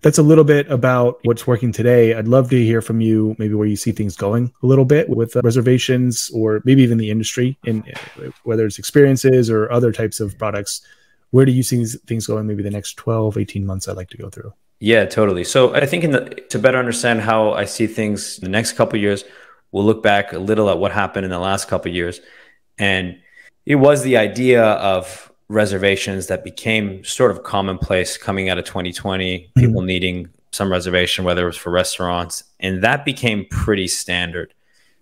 that's a little bit about what's working today. I'd love to hear from you, maybe where you see things going a little bit with reservations, or maybe even the industry, in whether it's experiences or other types of products. Where do you see things going maybe the next 12, 18 months? I'd like to go through. Yeah, totally. So I think to better understand how I see things the next couple of years, we'll look back a little at what happened in the last couple of years. And it was the idea of reservations that became sort of commonplace coming out of 2020, people needing some reservation, whether it was for restaurants, and that became pretty standard.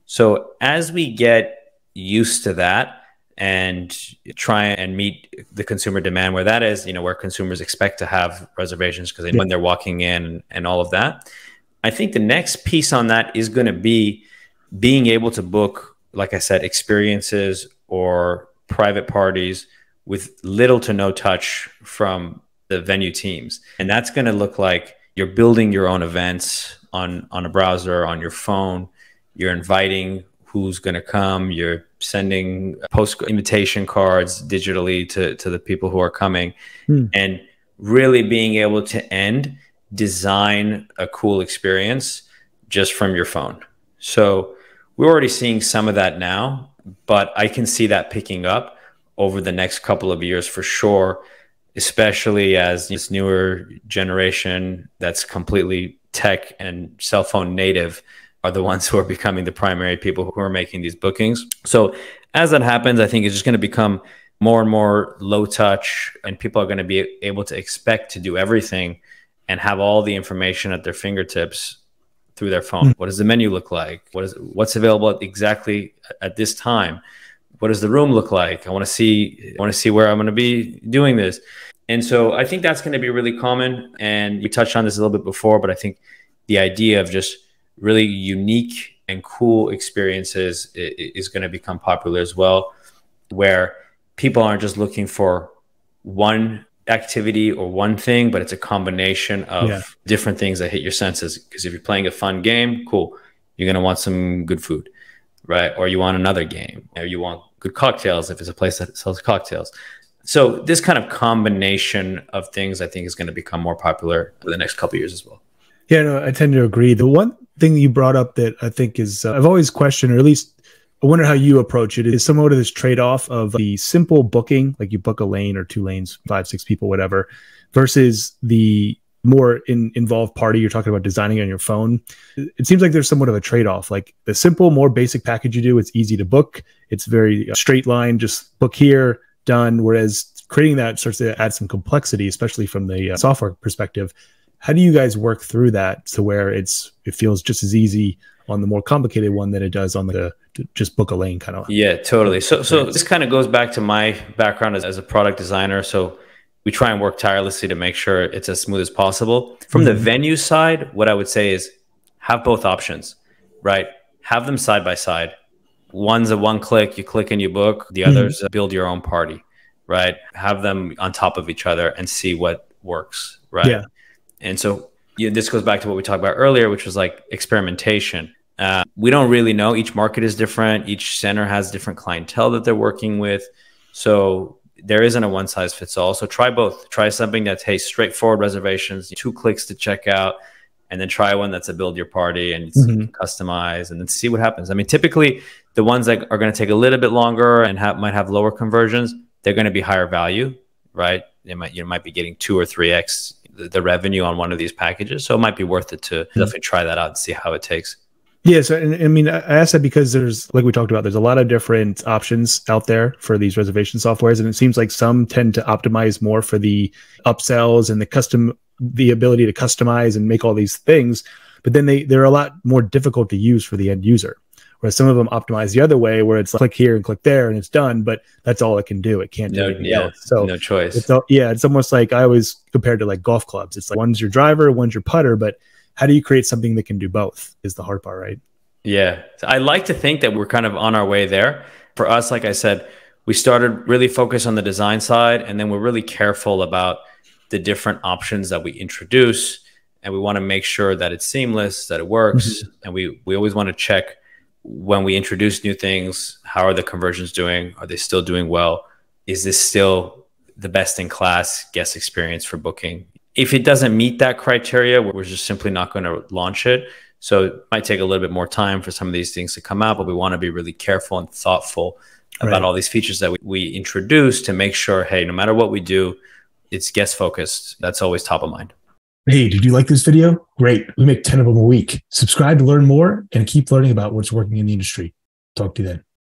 So as we get used to that and try and meet the consumer demand where that is, where consumers expect to have reservations because they know when they're walking in and all of that, I think the next piece on that is going to be being able to book, like I said, experiences or private parties with little to no touch from the venue teams. And that's going to look like you're building your own events on a browser, on your phone. You're inviting who's going to come. You're sending post invitation cards digitally to the people who are coming, and really being able to design a cool experience just from your phone. So we're already seeing some of that now, but I can see that picking up over the next couple of years for sure, especially as this newer generation that's completely tech and cell phone native are the ones who are becoming the primary people who are making these bookings. So as that happens, I think it's just going to become more and more low touch, and people are going to be able to expect to do everything and have all the information at their fingertips through their phone. What does the menu look like? What's available exactly at this time? What does the room look like? I want to see where I'm going to be doing this. And so I think that's going to be really common. And we touched on this a little bit before, but I think the idea of just really unique and cool experiences is going to become popular as well, where people aren't just looking for one activity or one thing, but it's a combination of different things that hit your senses. Because if you're playing a fun game, cool, you're going to want some good food, right? Or you want another game, or you want good cocktails if it's a place that sells cocktails. So this kind of combination of things, I think, is going to become more popular for the next couple of years as well. Yeah, no, I tend to agree. The one thing you brought up that I think is, I've always questioned, or at least I wonder how you approach it, is somewhat of this trade-off of the simple booking, like you book a lane or 2 lanes, 5, 6 people, whatever, versus the more involved party. You're talking about designing on your phone. It seems like there's somewhat of a trade-off. Like the simple, more basic package you do, it's easy to book. It's very straight line, just book here, done. Whereas creating that starts to add some complexity, especially from the software perspective. How do you guys work through that to where it feels just as easy on the more complicated one than it does on the just book a lane kind of? Yeah, totally. So this kind of goes back to my background as a product designer. So we try and work tirelessly to make sure it's as smooth as possible. From the venue side, what I would say is have both options, right? Have them side by side. One's a one click, you click and you book. The other's build your own party, right? Have them on top of each other and see what works, right? Yeah. And so this goes back to what we talked about earlier, which was like experimentation. We don't really know. Each market is different. Each center has different clientele that they're working with. So there isn't a one size fits all. So try both. Try something that's, hey, straightforward reservations, 2 clicks to check out, and then try one that's a build your party and you can customize and then see what happens. I mean, typically the ones that are going to take a little bit longer and might have lower conversions, they're going to be higher value, right? You might be getting 2 or 3x the revenue on one of these packages. So it might be worth it to definitely try that out and see how it takes. Yeah. So, and I mean, I asked that because there's, like we talked about, there's a lot of different options out there for these reservation softwares. And it seems like some tend to optimize more for the upsells and the ability to customize and make all these things. But then they're a lot more difficult to use for the end user. Whereas some of them optimize the other way, where it's like click here and click there and it's done, but that's all it can do. It can't do anything else. So no choice. It's almost like, I always compared to like golf clubs. It's like one's your driver, one's your putter, but how do you create something that can do both is the hard part, right? Yeah. I like to think that we're kind of on our way there. For us, like I said, we started really focused on the design side, and then we're really careful about the different options that we introduce. And we want to make sure that it's seamless, that it works. And we always want to check when we introduce new things, how are the conversions doing? Are they still doing well? Is this still the best in class guest experience for booking? If it doesn't meet that criteria, we're just simply not going to launch it. So it might take a little bit more time for some of these things to come out, but we want to be really careful and thoughtful about all these features that we introduce to make sure, hey, no matter what we do, it's guest focused. That's always top of mind. Hey, did you like this video? Great. We make 10 of them a week. Subscribe to learn more and keep learning about what's working in the industry. Talk to you then.